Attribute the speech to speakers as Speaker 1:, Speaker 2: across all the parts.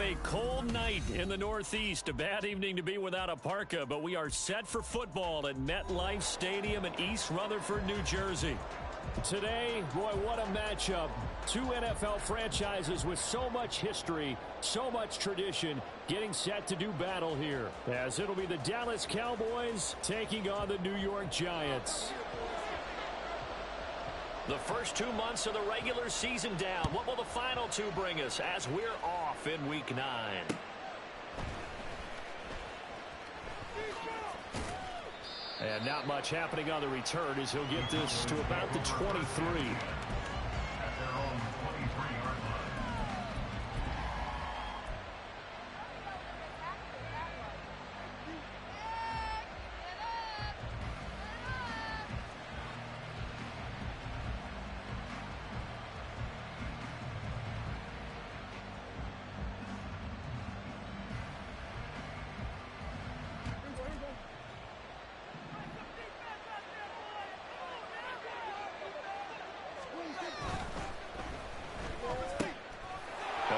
Speaker 1: have a cold night in the Northeast. A bad evening to be without a parka, but we are set for football at MetLife Stadium in East Rutherford, New Jersey. Today, boy, what a matchup. Two NFL franchises with so much history, so much tradition, getting set to do battle here, as it'll be the Dallas Cowboys taking on the New York Giants. The first 2 months of the regular season down. What will the final two bring us as we're off in Week 9? And not much happening on the return as he'll get this to about the 23.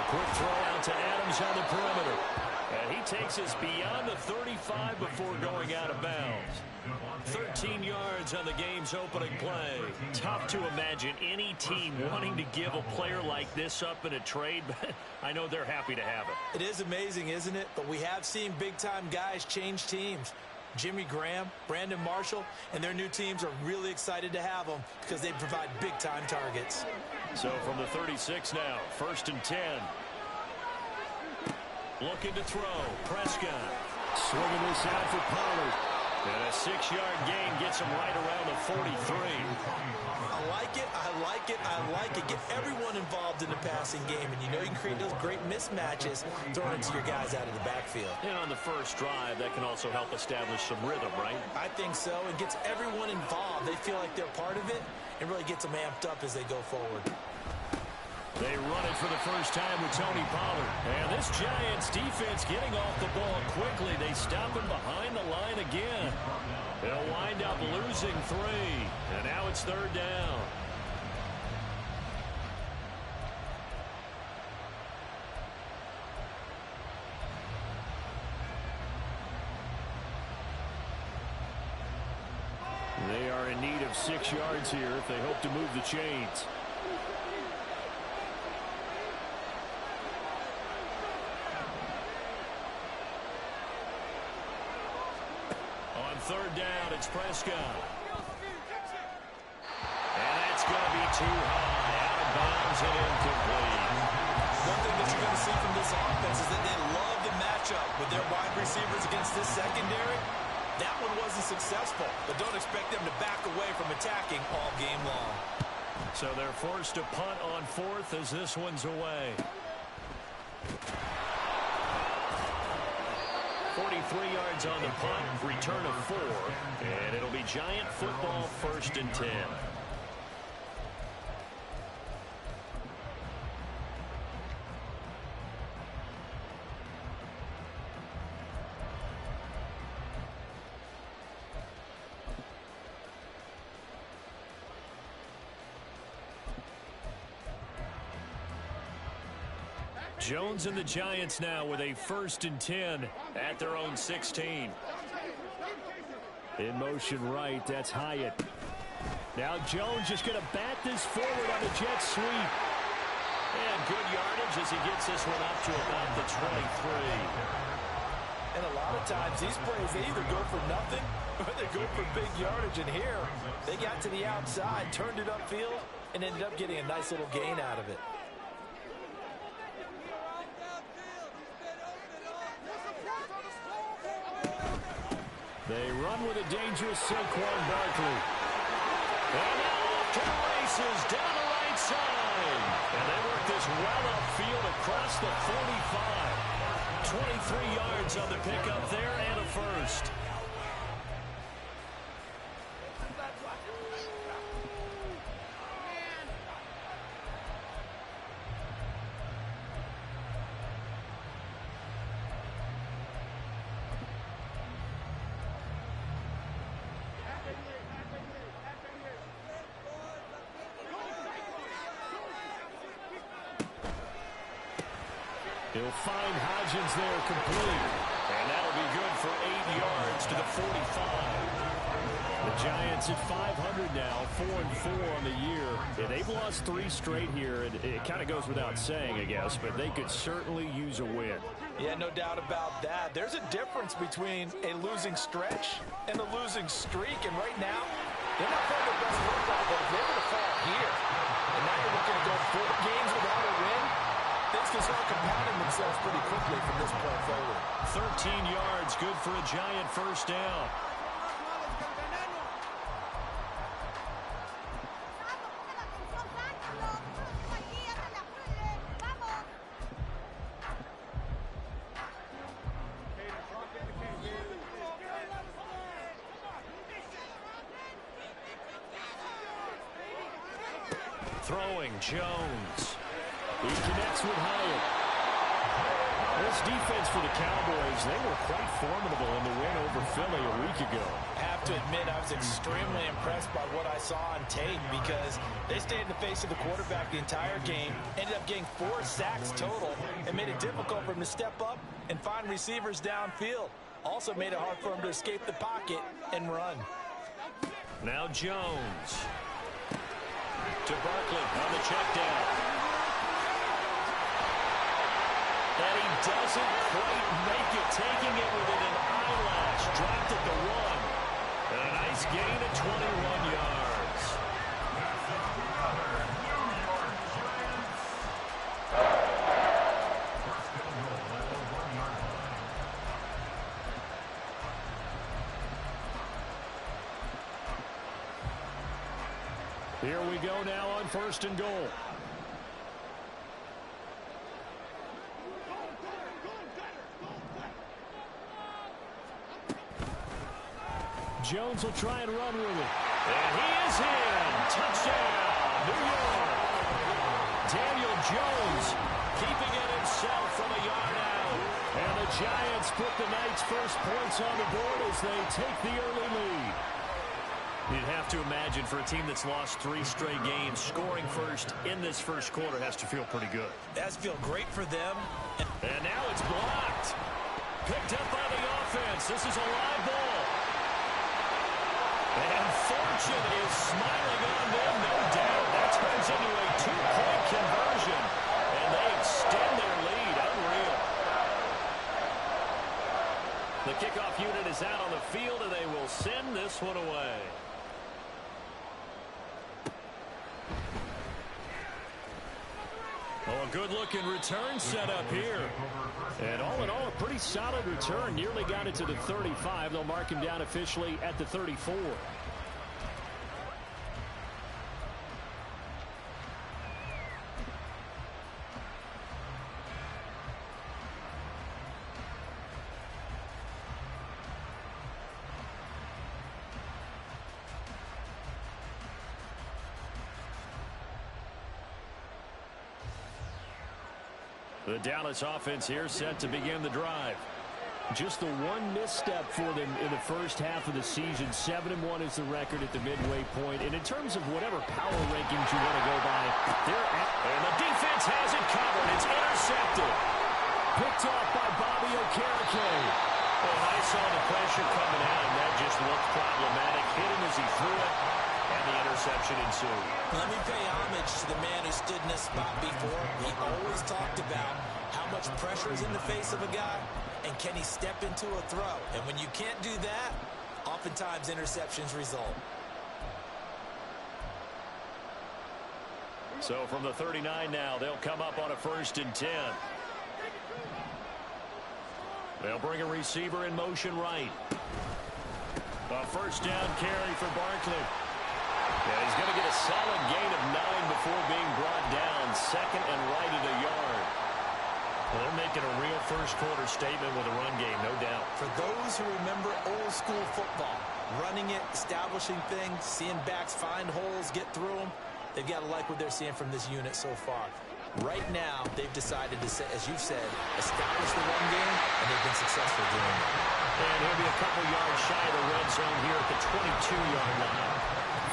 Speaker 1: Quick throw out to Adams on the perimeter. And he takes us beyond the 35 before going out of bounds. 13 yards on the game's opening play. Tough to imagine any team wanting to give a player like this up in a trade, but I know they're happy to have it.
Speaker 2: It is amazing, isn't it? But we have seen big-time guys change teams. Jimmy Graham, Brandon Marshall, and their new teams are really excited to have them because they provide big-time targets.
Speaker 1: So from the 36 now, 1st and 10. Looking to throw. Prescott. Swinging this out for Pollard. And a 6-yard gain gets him right around the 43.
Speaker 2: I like it, I like it, I like it. Get everyone involved in the passing game, and you know you can create those great mismatches throwing it to your guys out of the backfield.
Speaker 1: And on the first drive, that can also help establish some rhythm, right?
Speaker 2: I think so. It gets everyone involved. They feel like they're part of it, and really gets them amped up as they go forward.
Speaker 1: They run it for the first time with Tony Pollard. And this Giants defense getting off the ball quickly. They stop him behind the line again. They'll wind up losing 3. And now it's 3rd down. They are in need of 6 yards here if they hope to move the chains. On 3rd down, it's Prescott. And that's going to be too high. Out of bounds and incomplete.
Speaker 2: One thing that you're going to see from this offense is that they love the matchup with their wide receivers against this secondary. That one wasn't successful, but don't expect them to back away from attacking all game long.
Speaker 1: So they're forced to punt on 4th as this one's away. 43 yards on the punt, return of 4, and it'll be Giant football 1st and 10. Jones and the Giants now with a 1st and 10 at their own 16. In motion right, that's Hyatt. Now Jones just going to bat this forward on the jet sweep. And good yardage as he gets this one up to about the 23.
Speaker 2: And a lot of times these plays, they either go for nothing or they go for big yardage. And here, they got to the outside, turned it upfield, and ended up getting a nice little gain out of it.
Speaker 1: They run with a dangerous Saquon Barkley. And now off to the races down the right side. And they work this well upfield across the 45. 23 yards on the pickup there and a first. He'll find Hodgins there complete. And that'll be good for 8 yards to the 45. The Giants at 500 now, 4-4 on the year. Yeah, they've lost 3 straight here. It kind of goes without saying, I guess, but they could certainly use a win.
Speaker 2: Yeah, no doubt about that. There's a difference between a losing stretch and a losing streak. And right now, they're not playing their best football, but if they were to fall here, and now you're looking to go 4 games without a win, things can start compounding themselves pretty quickly from this point forward.
Speaker 1: 13 yards, good for a Giant first down. Throwing Jones. He connects with Hyatt. This defense for the Cowboys, they were quite formidable in the win over Philly a week ago.
Speaker 2: I have to admit, I was extremely impressed by what I saw on tape because they stayed in the face of the quarterback the entire game, ended up getting 4 sacks total, and made it difficult for him to step up and find receivers downfield. Also made it hard for him to escape the pocket and run.
Speaker 1: Now Jones. To Barkley on the check down. And he doesn't quite make it, taking it within an eyelash. Dropped at the 1. And a nice gain of 21 yards. Here we go now on 1st and goal. Jones will try and run with it. And he is in. Touchdown, New York. Daniel Jones keeping it himself from a yard out. And the Giants put the night's first points on the board as they take the early lead. You'd have to imagine for a team that's lost 3 straight games, scoring first in this first quarter has to feel pretty good.
Speaker 2: That's feel great for them.
Speaker 1: And now it's blocked. Picked up by the offense. This is a live ball. And fortune is smiling on them, no doubt. That turns into a 2-point conversion. And they extend their lead. Unreal. The kickoff unit is out on the field, and they will send this one away. Oh, a good-looking return set up here. And all in all, a pretty solid return. Nearly got it to the 35. They'll mark him down officially at the 34. The Dallas offense here set to begin the drive. Just the one misstep for them in the first half of the season. 7-1 is the record at the midway point. And in terms of whatever power rankings you want to go by, and the defense has it covered. It's intercepted. Picked off by Bobby Okereke. Oh, I saw the pressure coming out, and that just looked problematic. Hit him as he threw it, and the interception ensued.
Speaker 2: Let me pay homage to the man who stood in this spot before. He always talked about how much pressure is in the face of a guy, and can he step into a throw? And when you can't do that, oftentimes interceptions result.
Speaker 1: So from the 39 now, they'll come up on a 1st and 10. They'll bring a receiver in motion right. A 1st down carry for Barkley. Yeah, he's going to get a solid gain of 9 before being brought down. 2nd and right at a yard. Well, they're making a real first quarter statement with a run game, no doubt.
Speaker 2: For those who remember old school football, running it, establishing things, seeing backs find holes, get through them, they've got to like what they're seeing from this unit so far. Right now, they've decided to, as you've said, establish the run game, and they've been successful doing it.
Speaker 1: And he'll be a couple yards shy of the red zone here at the 22-yard line.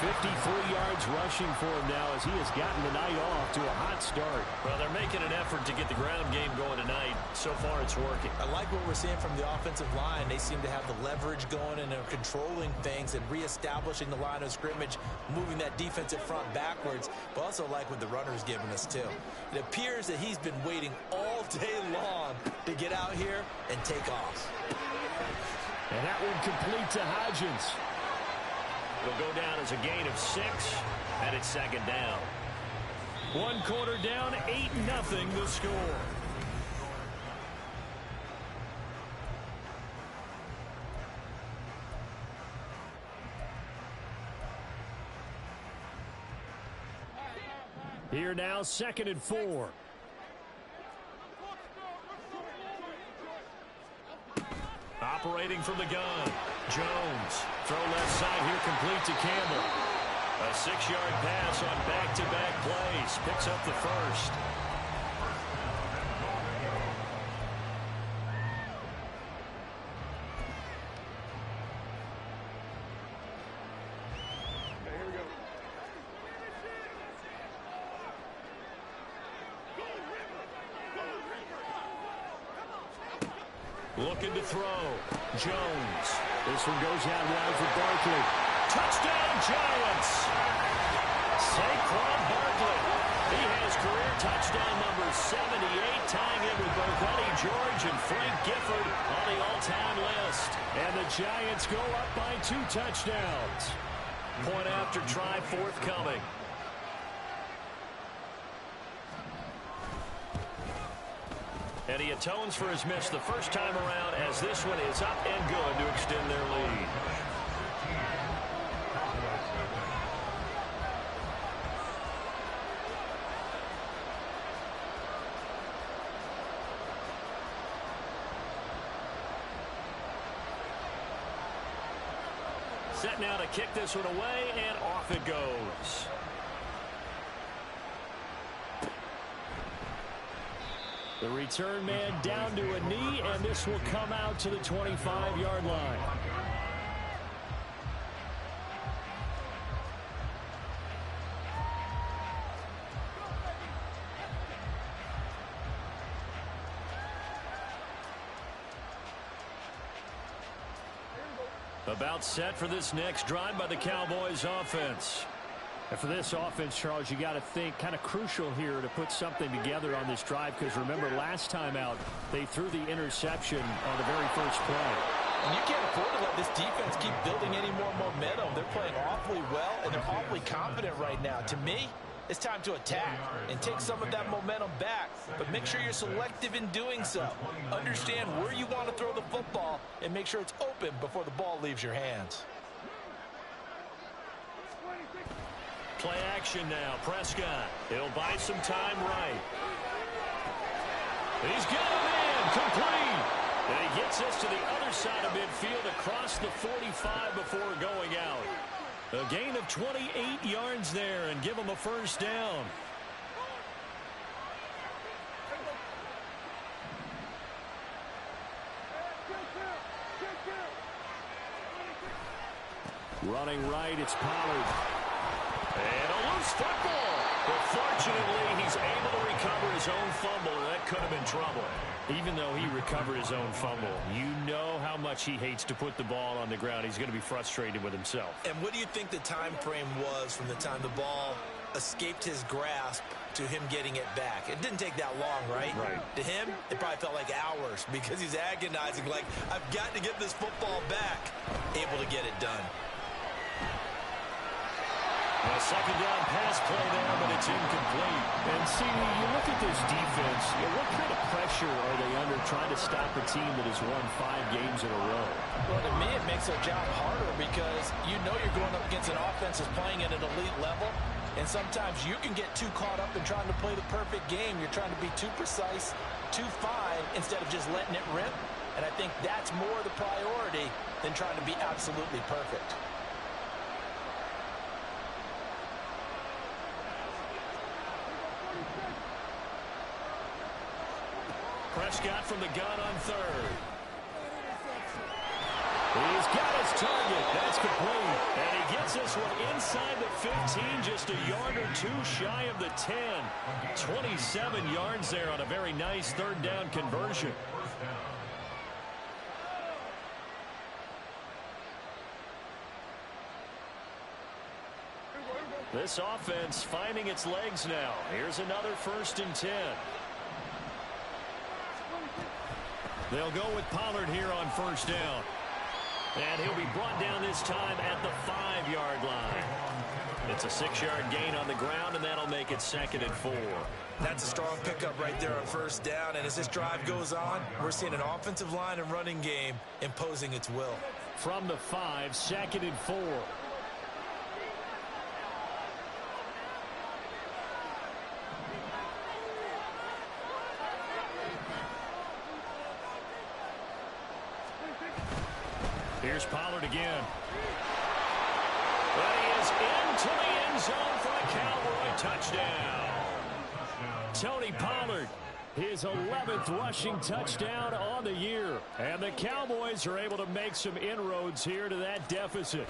Speaker 1: 53 yards rushing for him now as he has gotten the night off to a hot start. Well, they're making an effort to get the ground game going tonight. So far, it's working.
Speaker 2: I like what we're seeing from the offensive line. They seem to have the leverage going, and they're controlling things and reestablishing the line of scrimmage, moving that defensive front backwards, but also like what the runner's giving us, too. It appears that he's been waiting all day long to get out here and take off.
Speaker 1: And that one complete to Hodgins. It'll go down as a gain of 6, and it's second down. One quarter down, 8-0 the score. Here now, 2nd and 4. Operating from the gun. Jones. Throw left side here, complete to Campbell. A 6-yard pass on back-to-back plays. Picks up the first. Looking to throw. Jones. This one goes out wide for Barkley. Touchdown, Giants! Saquon Barkley. He has career touchdown number 78, tying it with both Eddie George and Frank Gifford on the all-time list. And the Giants go up by 2 touchdowns. Point after try forthcoming. And he atones for his miss the first time around as this one is up and good to extend their lead. Set now to kick this one away, and off it goes. The return man down to a knee, and this will come out to the 25-yard line. About set for this next drive by the Cowboys offense. And for this offense, Charles, you got to think kind of crucial here to put something together on this drive, because remember last time out they threw the interception on the very first play.
Speaker 2: And you can't afford to let this defense keep building any more momentum. They're playing awfully well, and they're awfully confident right now. To me, it's time to attack and take some of that momentum back, but make sure you're selective in doing so. Understand where you want to throw the football and make sure it's open before the ball leaves your hands.
Speaker 1: Play action now. Prescott. He'll buy some time right. He's got him in. Complete. And he gets us to the other side of midfield across the 45 before going out. A gain of 28 yards there and give him a first down. Running right, it's Pollard. And a loose football. But fortunately, he's able to recover his own fumble, and that could have been trouble. Even though he recovered his own fumble, you know how much he hates to put the ball on the ground. He's going to be frustrated with himself.
Speaker 2: And what do you think the time frame was from the time the ball escaped his grasp to him getting it back? It didn't take that long, right?
Speaker 1: Right.
Speaker 2: To him, it probably felt like hours because he's agonizing, like, I've got to get this football back. Able to get it done.
Speaker 1: A second down pass play there, but it's incomplete. And see, you look at this defense, what kind of pressure are they under trying to stop a team that has won 5 games in a row?
Speaker 2: Well, to me, it makes their job harder because you know you're going up against an offense that's playing at an elite level, and sometimes you can get too caught up in trying to play the perfect game. You're trying to be too precise, too fine, instead of just letting it rip. And I think that's more the priority than trying to be absolutely perfect.
Speaker 1: Prescott from the gun on third. He's got his target. That's complete. And he gets this one inside the 15, just a yard or two shy of the 10. 27 yards there on a very nice third down conversion. This offense finding its legs now. Here's another 1st and 10. They'll go with Pollard here on 1st down. And he'll be brought down this time at the 5-yard line. It's a 6-yard gain on the ground, and that'll make it 2nd and 4.
Speaker 2: That's a strong pickup right there on 1st down. And as this drive goes on, we're seeing an offensive line and running game imposing its will.
Speaker 1: From the 5, 2nd and 4. Here's Pollard again. But he is into the end zone for a Cowboy touchdown. Tony Pollard, his 11th rushing touchdown on the year. And the Cowboys are able to make some inroads here to that deficit.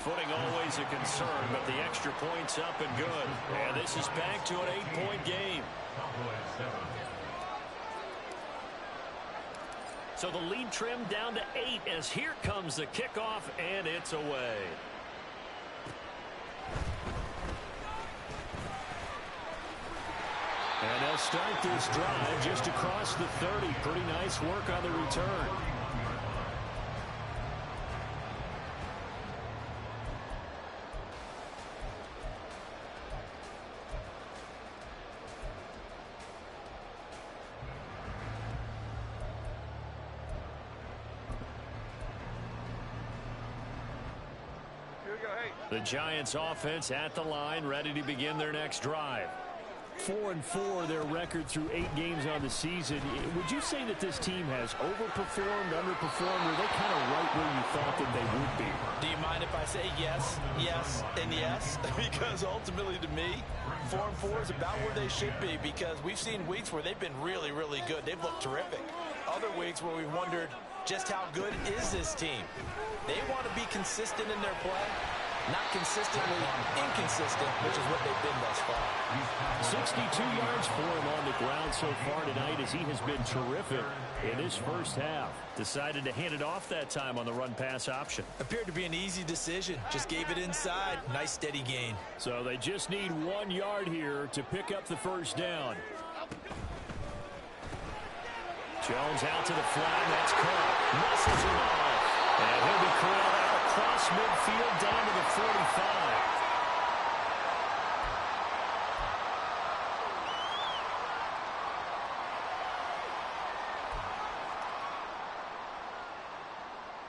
Speaker 1: Footing always a concern, but the extra point's up and good. And this is back to an 8-point game. So the lead trimmed down to 8 as here comes the kickoff, and it's away. And they'll start this drive just across the 30. Pretty nice work on the return. The Giants offense at the line, ready to begin their next drive. 4-4, their record through 8 games on the season. Would you say that this team has overperformed, underperformed, or are they kind of right where you thought that they would be?
Speaker 2: Do you mind if I say yes, yes, and yes? Because ultimately to me, 4-4 is about where they should be, because we've seen weeks where they've been really, really good. They've looked terrific. Other weeks where we wondered just how good is this team. They want to be consistent in their play. Not consistently inconsistent, which is what they've been thus far.
Speaker 1: 62 yards for him on the ground so far tonight as he has been terrific in his first half. Decided to hand it off that time on the run-pass option.
Speaker 2: Appeared to be an easy decision. Just gave it inside. Nice steady gain.
Speaker 1: So they just need 1 yard here to pick up the 1st down. Jones out to the flat. That's caught. Muscles him off. And he'll be corralled out across midfield down to the 45.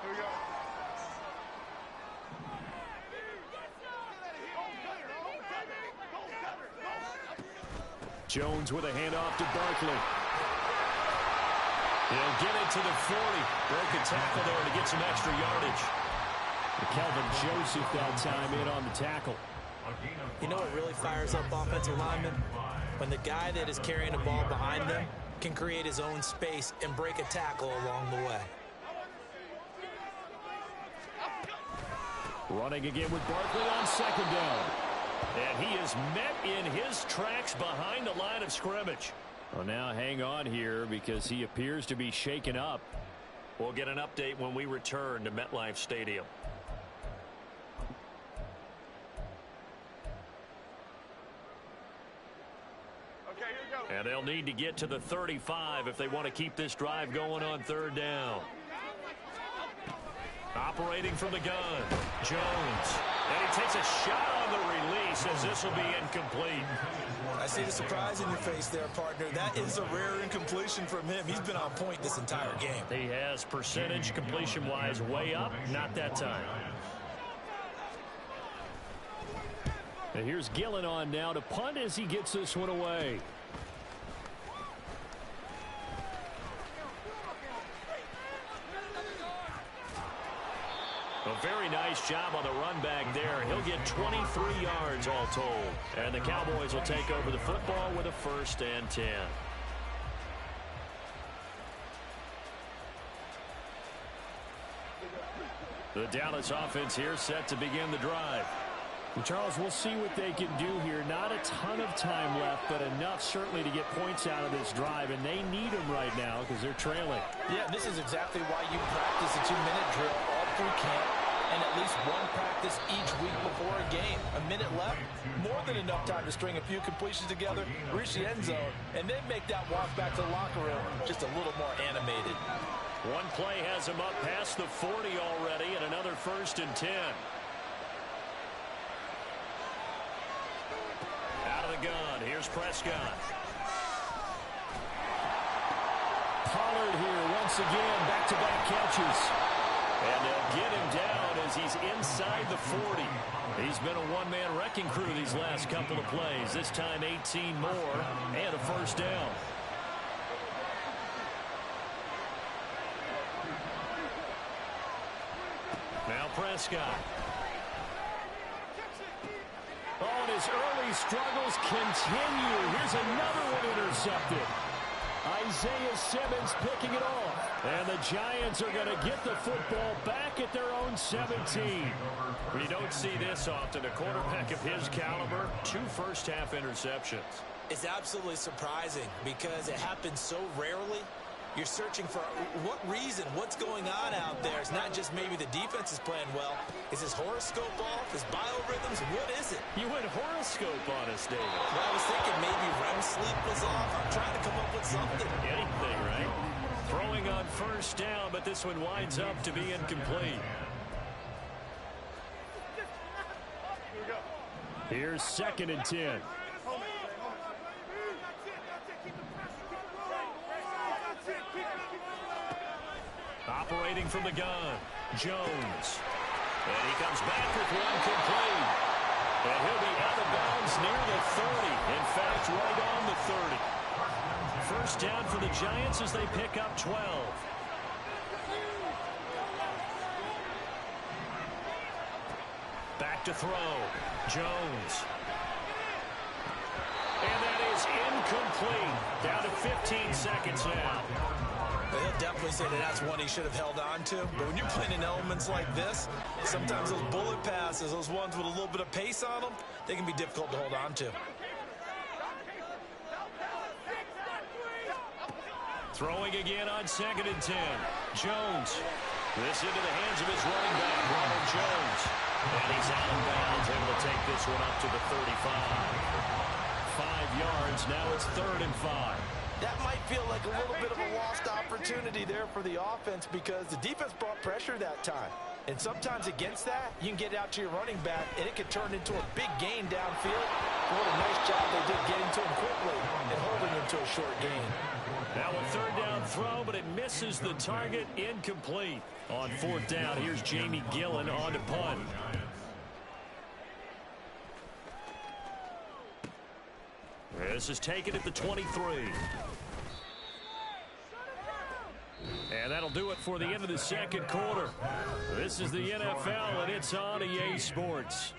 Speaker 3: Here we go.
Speaker 1: Jones with a handoff to Barkley. He'll get it to the 40. Broke a tackle there to get some extra yardage. Kelvin Joseph that time in on the tackle.
Speaker 2: You know what really fires up offensive linemen? When the guy that is carrying the ball behind them can create his own space and break a tackle along the way.
Speaker 1: Running again with Barkley on 2nd down. And he is met in his tracks behind the line of scrimmage. Well, now hang on here because he appears to be shaken up. We'll get an update when we return to MetLife Stadium.
Speaker 3: Okay, here we go.
Speaker 1: And they'll need to get to the 35 if they want to keep this drive going on 3rd down. Operating from the gun, Jones. And he takes a shot on the release as this will be incomplete.
Speaker 2: I see the surprise in your face there, partner. That is a rare incompletion from him. He's been on point this entire game.
Speaker 1: He has percentage completion-wise way up, not that time. And here's Gillen on now to punt as he gets this one away. A very nice job on the run back there. He'll get 23 yards all told. And the Cowboys will take over the football with a 1st and 10. The Dallas offense here set to begin the drive.
Speaker 4: And Charles, we'll see what they can do here. Not a ton of time left, but enough certainly to get points out of this drive, and they need them right now because they're trailing.
Speaker 2: Yeah, this is exactly why you practice a 2-minute drill all through camp and at least one practice each week before a game. A minute left, more than enough time to string a few completions together, reach the end zone, and then make that walk back to the locker room just a little more animated.
Speaker 1: One play has him up past the 40 already, and another 1st and 10. Out of the gun, here's Prescott.
Speaker 4: Pollard here once again, back-to-back catches.
Speaker 1: And they'll get him down as he's inside the 40. He's been a one-man wrecking crew these last couple of plays. This time 18 more and a 1st down. Now Prescott.
Speaker 4: Oh, and his early struggles continue. Here's another one intercepted. Isaiah Simmons picking it off.
Speaker 1: And the Giants are going to get the football back at their own 17. We don't see this often. A quarterback of his caliber, 2 first-half interceptions.
Speaker 2: It's absolutely surprising because it happens so rarely. You're searching for what reason, what's going on out there. It's not just maybe the defense is playing well. Is his horoscope off? His biorhythms? What is it?
Speaker 1: You went horoscope on us, David.
Speaker 2: Well, I was thinking maybe REM sleep was off. I'm trying to come up with something.
Speaker 1: Anything, right? Throwing on 1st down, but this one winds up to be incomplete.
Speaker 4: Here's 2nd and 10.
Speaker 1: Operating from the gun, Jones. And he comes back with one complete. And he'll be out of bounds near the 30. In fact, right on the 30. 1st down for the Giants as they pick up 12. Back to throw, Jones. And that is incomplete. Down to 15 seconds now.
Speaker 2: He'll definitely say that that's one he should have held on to. But when you're playing in elements like this, sometimes those bullet passes, those ones with a little bit of pace on them, they can be difficult to hold on to.
Speaker 1: Throwing again on 2nd and 10. Jones. This into the hands of his running back, Ronald Jones. And he's out of bounds, able to take this one up to the 35. 5 yards, now it's 3rd and 5.
Speaker 2: That might feel like a little bit of a lost opportunity there for the offense because the defense brought pressure that time. And sometimes against that, you can get out to your running back, and it can turn into a big gain downfield. What a nice job they did getting to him quickly and holding him to a short gain.
Speaker 1: Now a 3rd down throw, but it misses the target, incomplete. On 4th down, here's Jamie Gillen on to punt. This is taken at the 23. And that'll do it for the end of the 2nd quarter. This is the NFL, and it's on EA Sports.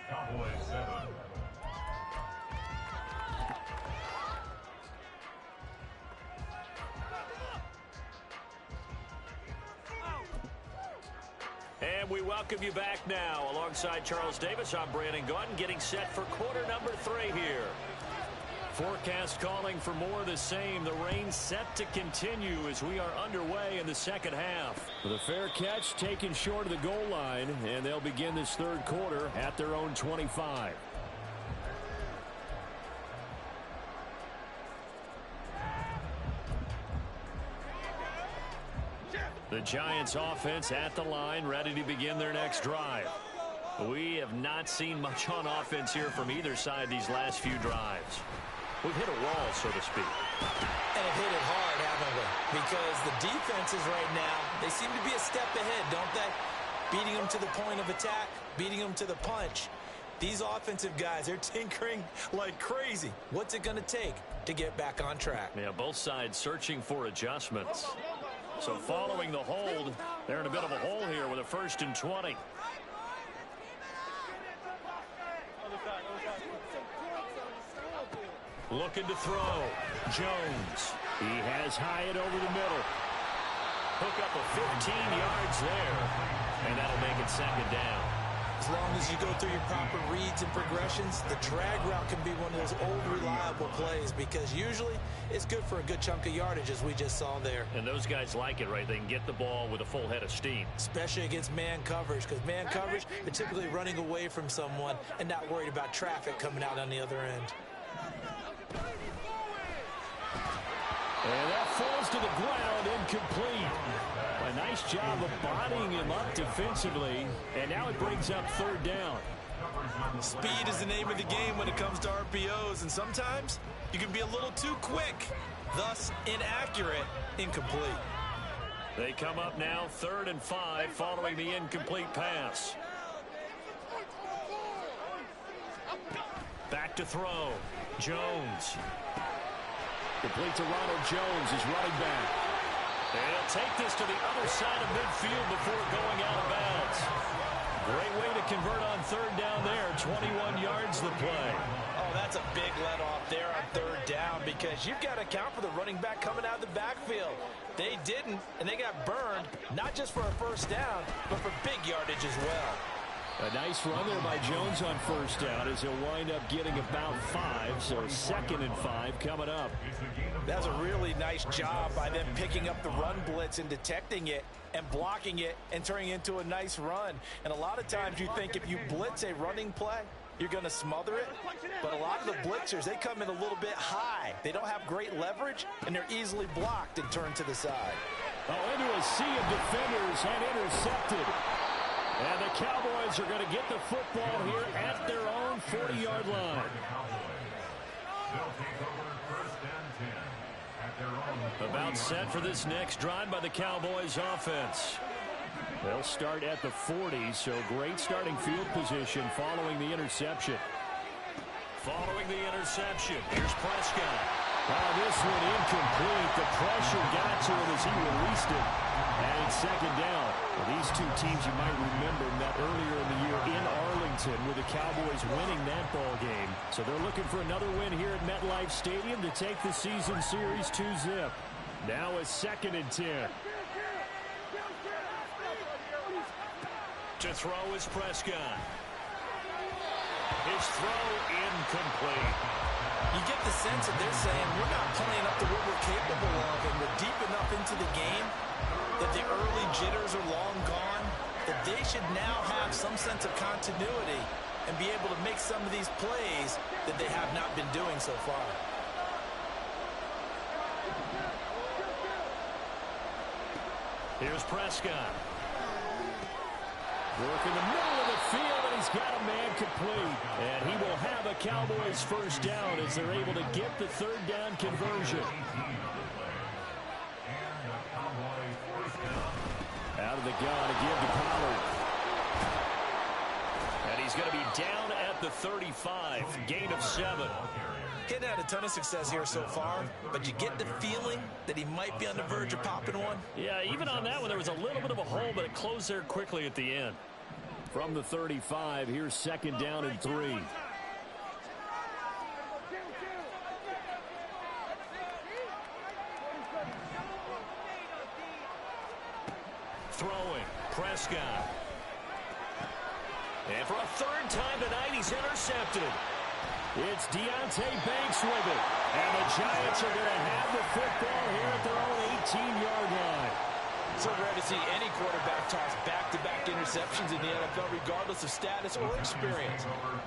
Speaker 1: And we welcome you back now. Alongside Charles Davis, I'm Brandon Gaudin, getting set for quarter number 3 here. Forecast calling for more of the same. The rain set to continue as we are underway in the 2nd half.
Speaker 4: With a fair catch taken short of the goal line, and they'll begin this 3rd quarter at their own 25.
Speaker 1: The Giants offense at the line, ready to begin their next drive. We have not seen much on offense here from either side these last few drives. We've hit a wall, so to speak.
Speaker 2: And have hit it hard, haven't we? Because the defenses right now, they seem to be a step ahead, don't they? Beating them to the point of attack, beating them to the punch. These offensive guys, they're tinkering like crazy. What's it going to take to get back on track?
Speaker 1: Yeah, both sides searching for adjustments. So following the hold, they're in a bit of a hole here with a 1st and 20. Looking to throw. Jones.
Speaker 4: He has Hyatt over the middle.
Speaker 1: Hook up a 15 yards there, and that'll make it second down.
Speaker 2: As long as you go through your proper reads and progressions, the drag route can be one of those old reliable plays because usually it's good for a good chunk of yardage, as we just saw there.
Speaker 1: And those guys like it, right? They can get the ball with a full head of steam.
Speaker 2: Especially against man coverage, because man coverage, they're typically running away from someone and not worried about traffic coming out on the other end.
Speaker 4: And that falls to the ground, incomplete. A nice job of bodying him up defensively, and now it brings up third down.
Speaker 2: Speed is the name of the game when it comes to RPOs, and sometimes you can be a little too quick, thus inaccurate, incomplete.
Speaker 1: They come up now 3rd and 5 following the incomplete pass. Back to throw. Jones.
Speaker 4: Complete to Ronald Jones, his running back.
Speaker 1: And he'll take this to the other side of midfield before going out of bounds. Great way to convert on third down there. 21 yards the play.
Speaker 2: Oh, that's a big let off there on third down because you've got to account for the running back coming out of the backfield. They didn't, and they got burned, not just for a first down, but for big yardage as well.
Speaker 4: A nice run there by Jones on first down as he'll wind up getting about 5, so 2nd and 5 coming up.
Speaker 2: That was a really nice job by them picking up the run blitz and detecting it and blocking it and turning it into a nice run. And a lot of times you think if you blitz a running play, you're going to smother it. But a lot of the blitzers, they come in a little bit high. They don't have great leverage, and they're easily blocked and turned to the side.
Speaker 4: Oh, into a sea of defenders and intercepted. And the Cowboys are going to get the football here at their own 40-yard line.
Speaker 1: About set for this next drive by the Cowboys offense.
Speaker 4: They'll start at the 40, so great starting field position following the interception.
Speaker 1: Following the interception, here's Prescott.
Speaker 4: Oh, this one incomplete. The pressure got to him as he released it. And it's second down. Well, these two teams, you might remember, met earlier in the year in Arlington with the Cowboys winning that ball game. So they're looking for another win here at MetLife Stadium to take the season series 2-zip. Now a 2nd and 10.
Speaker 1: To throw is Prescott. His throw incomplete.
Speaker 2: You get the sense that they're saying we're not playing up to what we're capable of, and we're deep enough into the game that the early jitters are long gone, that they should now have some sense of continuity and be able to make some of these plays that they have not been doing so far.
Speaker 1: Here's Prescott.
Speaker 4: Work in the middle of the field, and he's got a man complete. And he will have a Cowboys first down as they're able to get the third down conversion. Out of the gun again to Pollard.
Speaker 1: And he's going to be down at the 35. Gain of 7.
Speaker 2: Hadn't had a ton of success here so far, but you get the feeling that he might be on the verge of popping one.
Speaker 1: Yeah, even on that one, there was a little bit of a hole, but it closed there quickly at the end.
Speaker 4: From the 35, here's 2nd down and 3.
Speaker 1: Throwing, Prescott. And for a 3rd time tonight, he's intercepted.
Speaker 4: It's Deonte Banks with it. And the Giants are going to have the football here at their own 18-yard line.
Speaker 2: So rare to see any quarterback toss back-to-back interceptions in the NFL, regardless of status or experience.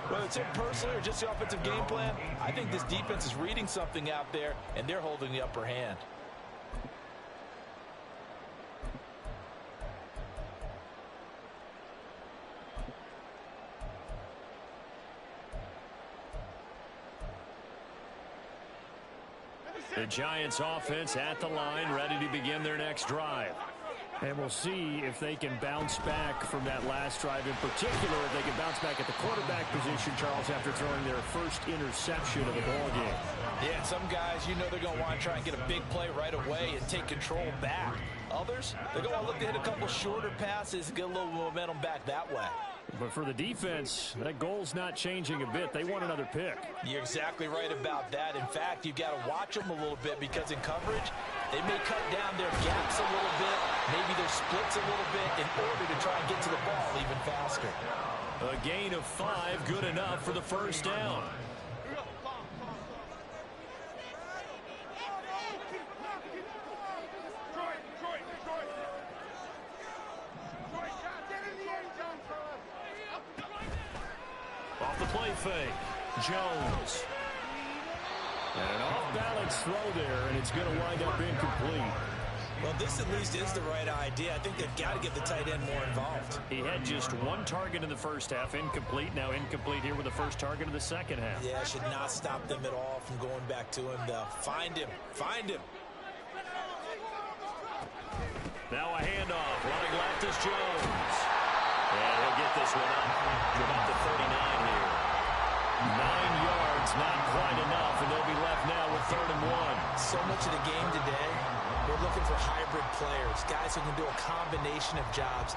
Speaker 2: Whether it's him personally or just the offensive game plan, I think this defense is reading something out there, and they're holding the upper hand.
Speaker 1: The Giants offense at the line, ready to begin their next drive.
Speaker 4: And we'll see if they can bounce back from that last drive in particular. If they can bounce back at the quarterback position, Charles, after throwing their first interception of the ball game.
Speaker 2: Yeah, some guys, you know they're going to want to try and get a big play right away and take control back. Others, they're going to look to hit a couple shorter passes and get a little momentum back that way.
Speaker 1: But for the defense, that goal's not changing a bit. They want another pick.
Speaker 2: You're exactly right about that. In fact, you've got to watch them a little bit because in coverage, they may cut down their gaps a little bit, maybe their splits a little bit in order to try and get to the ball even faster.
Speaker 1: A gain of 5, good enough for the first down. Off the play fake, Jones. And an off-balance throw there, and it's going to wind up incomplete.
Speaker 2: Well, this at least is the right idea. I think they've got to get the tight end more involved.
Speaker 1: He had just 1 target in the first half, incomplete. Now incomplete here with the first target of the second half.
Speaker 2: Yeah, should not stop them at all from going back to him, though. Find him. Find him.
Speaker 1: Now a handoff. Running left is Jones. And he'll get this one up to about the 39 here. 9 yards, not quite enough, and they'll be left now with 3rd and 1.
Speaker 2: So much of the game today, we're looking for hybrid players, guys who can do a combination of jobs.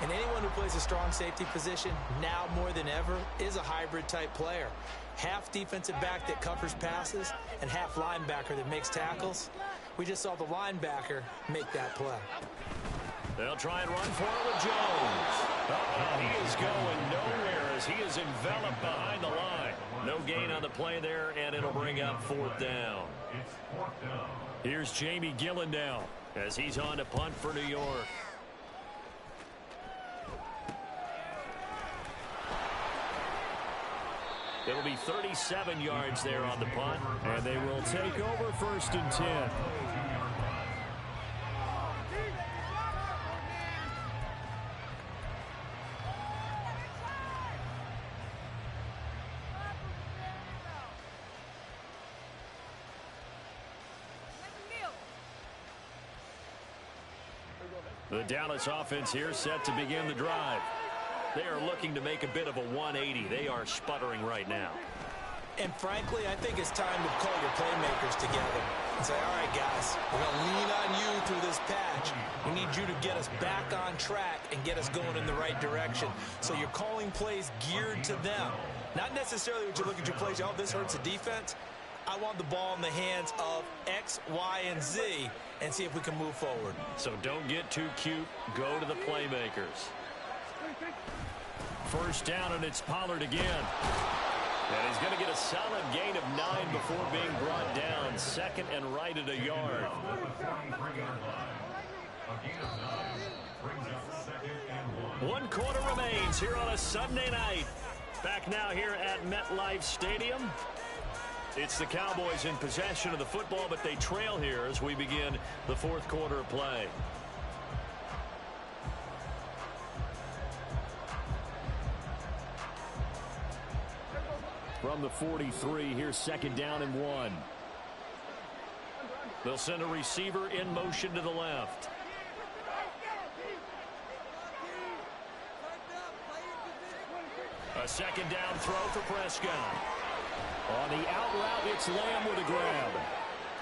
Speaker 2: And anyone who plays a strong safety position, now more than ever, is a hybrid-type player. Half defensive back that covers passes and half linebacker that makes tackles. We just saw the linebacker make that play.
Speaker 1: They'll try and run for it with Jones. Oh, he is going nowhere as he is enveloped behind the line. No gain on the play there, and it'll bring up 4th down. Here's Jamie Gillen now as he's on to punt for New York. It'll be 37 yards there on the punt, and they will take over 1st and 10. The Dallas offense here set to begin the drive. They are looking to make a bit of a 180. They are sputtering right now.
Speaker 2: And frankly, I think it's time to call your playmakers together and say, all right, guys, we're going to lean on you through this patch. We need you to get us back on track and get us going in the right direction. So you're calling plays geared to them. Not necessarily what you look at your plays, oh, this hurts the defense. I want the ball in the hands of X, Y, and Z and see if we can move forward.
Speaker 1: So don't get too cute. Go to the playmakers. First down, and it's Pollard again. And he's going to get a solid gain of 9 before being brought down. 2nd and right at a yard. 1 quarter remains here on a Sunday night. Back now here at MetLife Stadium. It's the Cowboys in possession of the football, but they trail here as we begin the 4th quarter of play. From the 43, here's 2nd down and 1. They'll send a receiver in motion to the left. A 2nd down throw for Prescott. On the out route, it's Lamb with a grab.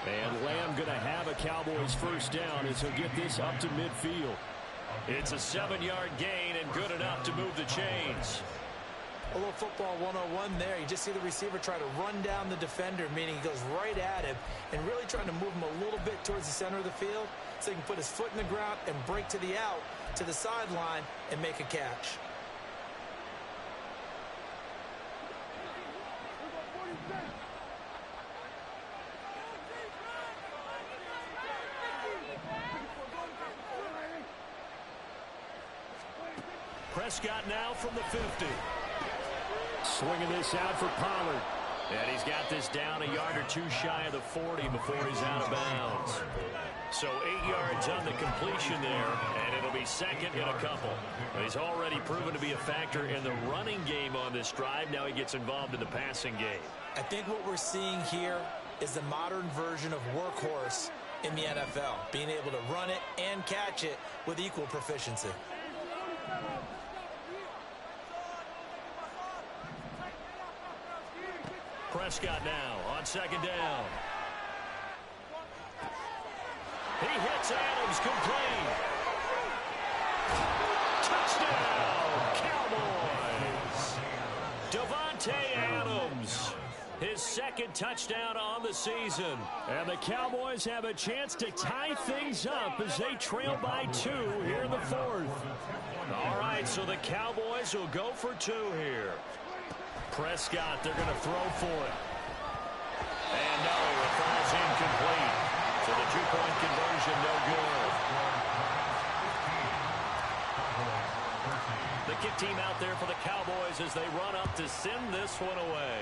Speaker 1: And Lamb going to have a Cowboys first down as he'll get this up to midfield. It's a 7-yard gain and good enough to move the chains.
Speaker 2: A little football 101 there. You just see the receiver try to run down the defender, meaning he goes right at him and really trying to move him a little bit towards the center of the field so he can put his foot in the ground and break to the out, to the sideline, and make a catch.
Speaker 1: Prescott now from the 50. Swinging this out for Pollard. And he's got this down a yard or 2 shy of the 40 before he's out of bounds. So 8 yards on the completion there, and it'll be 2nd and a couple. And he's already proven to be a factor in the running game on this drive. Now he gets involved in the passing game.
Speaker 2: I think what we're seeing here is the modern version of workhorse in the NFL, being able to run it and catch it with equal proficiency.
Speaker 1: Prescott now on 2nd down. He hits Adams complete. Touchdown, Cowboys. second touchdown on the season.
Speaker 4: And the Cowboys have a chance to tie things up as they trail by 2 here in the fourth.
Speaker 1: All right, so the Cowboys will go for 2 here. Prescott, they're going to throw for it. And no, it falls incomplete. So the 2-point conversion, no good. The kick team out there for the Cowboys as they run up to send this one away.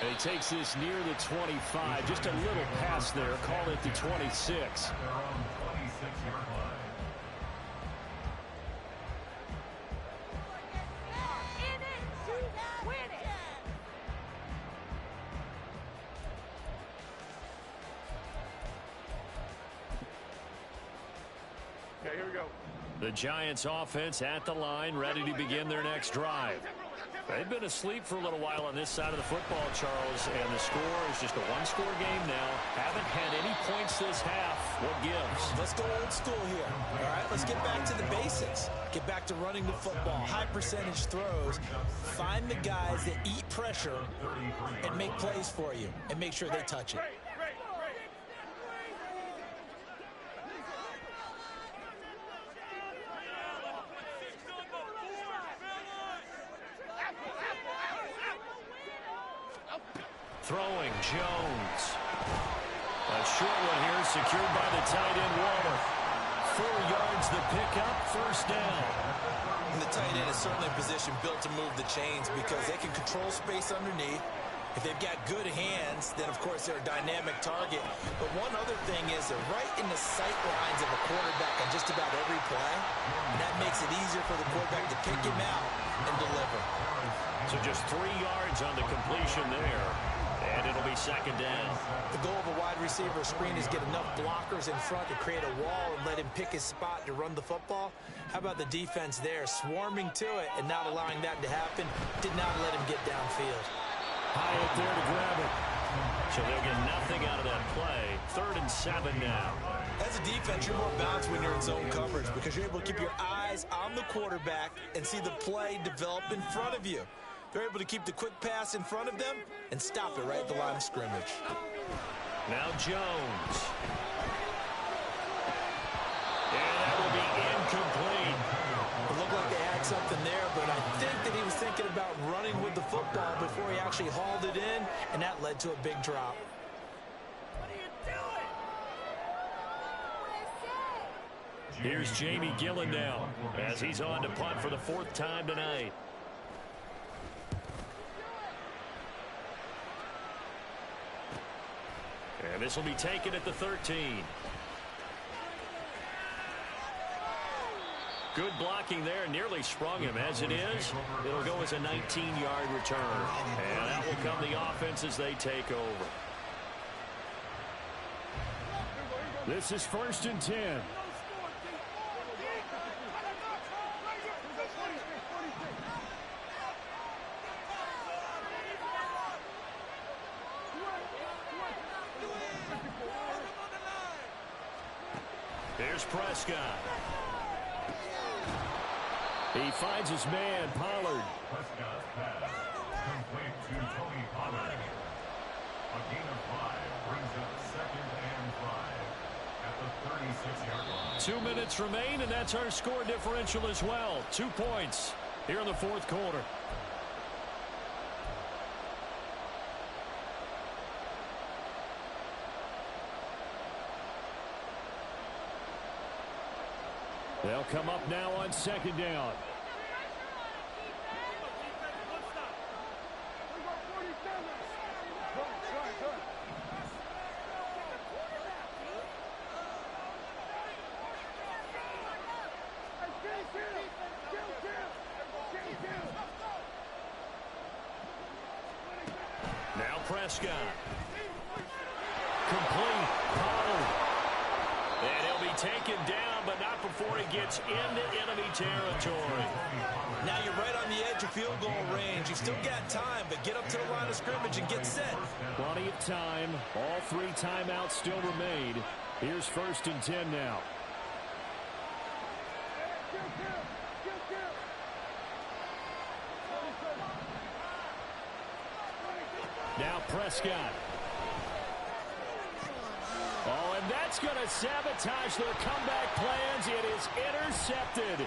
Speaker 4: And he takes this near the 25. Just a little pass there. Call it the 26.
Speaker 3: Okay, here we go.
Speaker 1: The Giants offense at the line, ready to begin their next drive. They've been asleep for a little while on this side of the football, Charles, and the score is just a one-score game now. Haven't had any points this half. What gives?
Speaker 2: Let's go old school here. All right, let's get back to the basics. Get back to running the football, high percentage throws. Find the guys that eat pressure and make plays for you and make sure they touch it.
Speaker 1: Throwing, Jones. A short one here, secured by the tight end, Waller. 4 yards the pickup, first down.
Speaker 2: And the tight end is certainly a position built to move the chains because they can control space underneath. If they've got good hands, then, of course, they're a dynamic target. But one other thing is they're right in the sight lines of a quarterback on just about every play. And that makes it easier for the quarterback to pick him out and deliver.
Speaker 1: So just 3 yards on the completion there. And it'll be second down.
Speaker 2: The goal of a wide receiver screen is get enough blockers in front to create a wall and let him pick his spot to run the football. How about the defense there, swarming to it and not allowing that to happen? Did not let him get downfield.
Speaker 4: High up there to grab it.
Speaker 1: So they'll get nothing out of that play. 3rd and 7 now.
Speaker 2: As a defense, you're more balanced when you're in zone coverage because you're able to keep your eyes on the quarterback and see the play develop in front of you. They're able to keep the quick pass in front of them and stop it right at the line of scrimmage.
Speaker 1: Now Jones. And that will be incomplete.
Speaker 2: It looked like they had something there, but I think that he was thinking about running with the football before he actually hauled it in, and that led to a big drop.
Speaker 1: Here's Jamie Gillen now as he's on to punt for the 4th time tonight. And this will be taken at the 13. Good blocking there, nearly sprung him. As it is, it'll go as a 19-yard return. And that will come the offense as they take over.
Speaker 4: This is 1st and 10.
Speaker 1: Here's Prescott.
Speaker 4: He finds his man, Pollard.
Speaker 5: Prescott's pass complete to Tony Pollard. A gain of 5 brings up 2nd and 5 at the 36-yard line.
Speaker 1: 2 minutes remain, and that's our score differential as well. 2 points here in the 4th quarter.
Speaker 4: They'll come up now on 2nd down.
Speaker 1: Now Prescott. Complete. Pollard. And he'll be taken down, but not before he gets into enemy territory.
Speaker 2: Now you're right on the edge of field goal range. You've still got time, but get up to the line of scrimmage and get set.
Speaker 4: Plenty of time. All 3 timeouts still remain. Here's 1st and 10 now.
Speaker 1: Now Prescott. Oh, and that's going to sabotage their comeback plans. It is intercepted.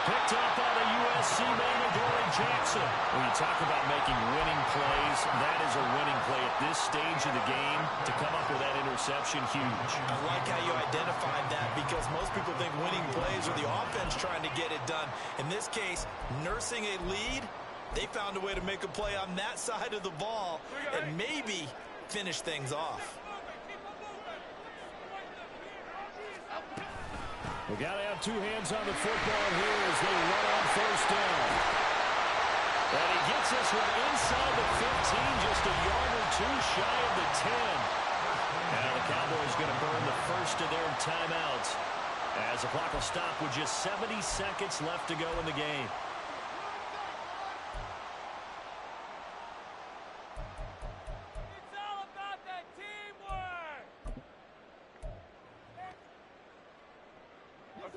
Speaker 1: Picked up by the USC man, Adoree Jackson. When you talk about making winning plays, that is a winning play at this stage of the game. To come up with that interception, huge.
Speaker 2: I like how you identified that because most people think winning plays are the offense trying to get it done. In this case, nursing a lead, they found a way to make a play on that side of the ball and maybe finish things off.
Speaker 1: We got to have two hands on the football here as they run on first down. And he gets this one inside the 15, just a yard or two shy of the 10. Now the Cowboys going to burn the first of their timeouts as the clock will stop with just 70 seconds left to go in the game.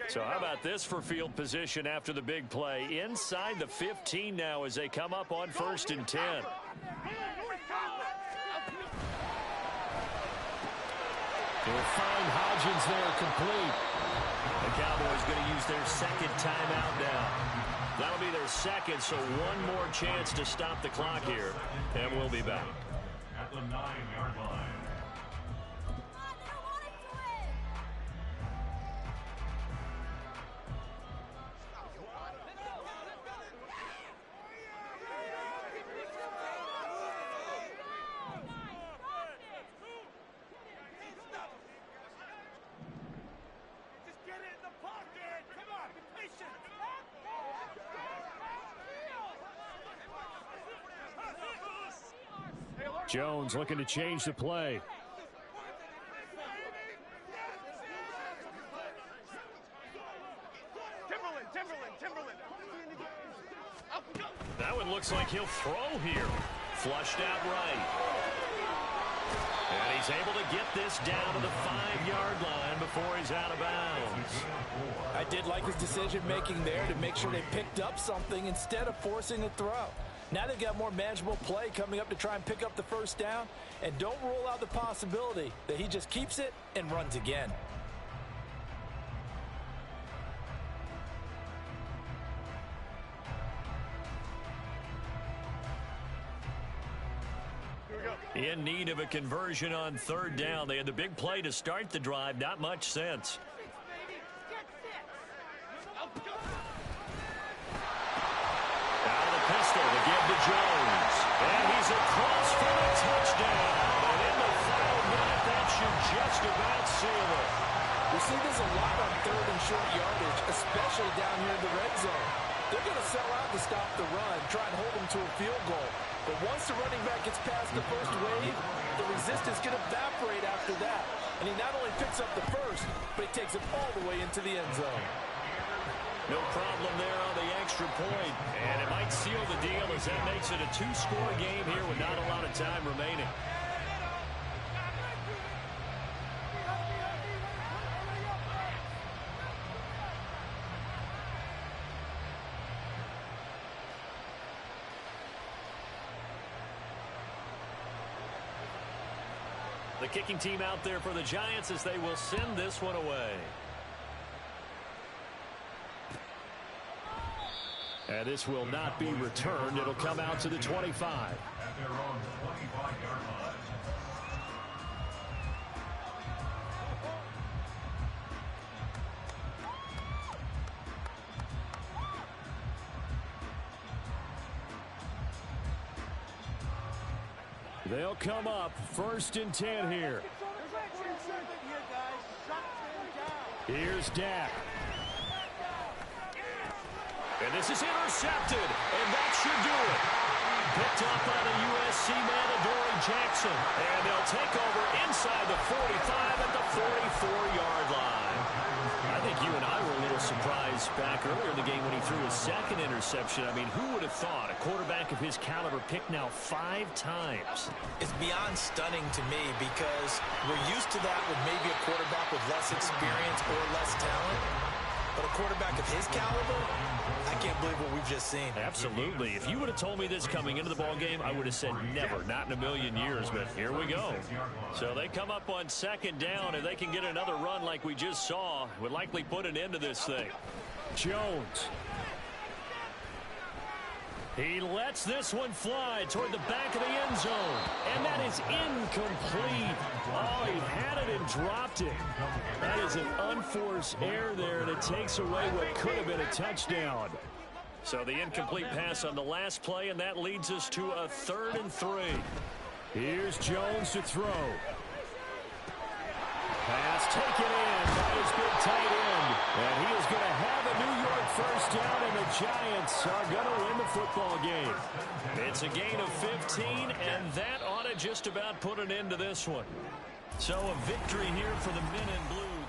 Speaker 1: So how about this for field position after the big play? Inside the 15 now as they come up on 1st and 10. They'll find Hodgins there complete. The Cowboys going to use their second timeout now. That'll be their second, so one more chance to stop the clock here. And we'll be back.
Speaker 5: At the 9-yard line.
Speaker 1: Jones looking to change the play. That one looks like he'll throw here. Flushed out right. And he's able to get this down to the 5-yard line before he's out of bounds.
Speaker 2: I did like his decision-making there to make sure they picked up something instead of forcing a throw. Now they've got more manageable play coming up to try and pick up the first down. And don't rule out the possibility that he just keeps it and runs again.
Speaker 1: In need of a conversion on 3rd down. They had the big play to start the drive. Not much sense. Pistol to give to Jones. And he's across for a touchdown. And in the final minute, that should just about seal it.
Speaker 2: We see this a lot on 3rd and short yardage, especially down here in the red zone. They're going to sell out to stop the run, try and hold them to a field goal. But once the running back gets past the first wave, the resistance can evaporate after that. And he not only picks up the first, but he takes it all the way into the end zone.
Speaker 1: No problem there on the extra point. And it might seal the deal as that makes it a 2-score game here with not a lot of time remaining. The kicking team out there for the Giants as they will send this one away. And this will not be returned. It'll come out to the 25.
Speaker 5: At their own 25-yard line.
Speaker 1: They'll come up 1st and 10 here. Here's Dak. And this is intercepted, and that should do it. Picked up by the USC man, Adoree Jackson. And they'll take over inside the 45 at the 44-yard line. I think you and I were a little surprised back earlier in the game when he threw his second interception. I mean, who would have thought a quarterback of his caliber picked now 5 times?
Speaker 2: It's beyond stunning to me because we're used to that with maybe a quarterback with less experience or less talent. But a quarterback of his caliber, I can't believe what we've just seen.
Speaker 1: Absolutely. If you would have told me this coming into the ball game, I would have said never, not in a million years. But here we go. So they come up on second down, and they can get another run like we just saw. Would likely put an end to this thing. Jones. He lets this one fly toward the back of the end zone. And that is incomplete. Oh, he had it and dropped it. That is an unforced error there, and it takes away what could have been a touchdown. So the incomplete pass on the last play, and that leads us to a 3rd and 3. Here's Jones to throw. Pass taken in by his big tight end. And he is going to have a New York first down, and the Giants are going to win the football game. It's a gain of 15, and that ought to just about put an end to this one. So a victory here for the men in blue.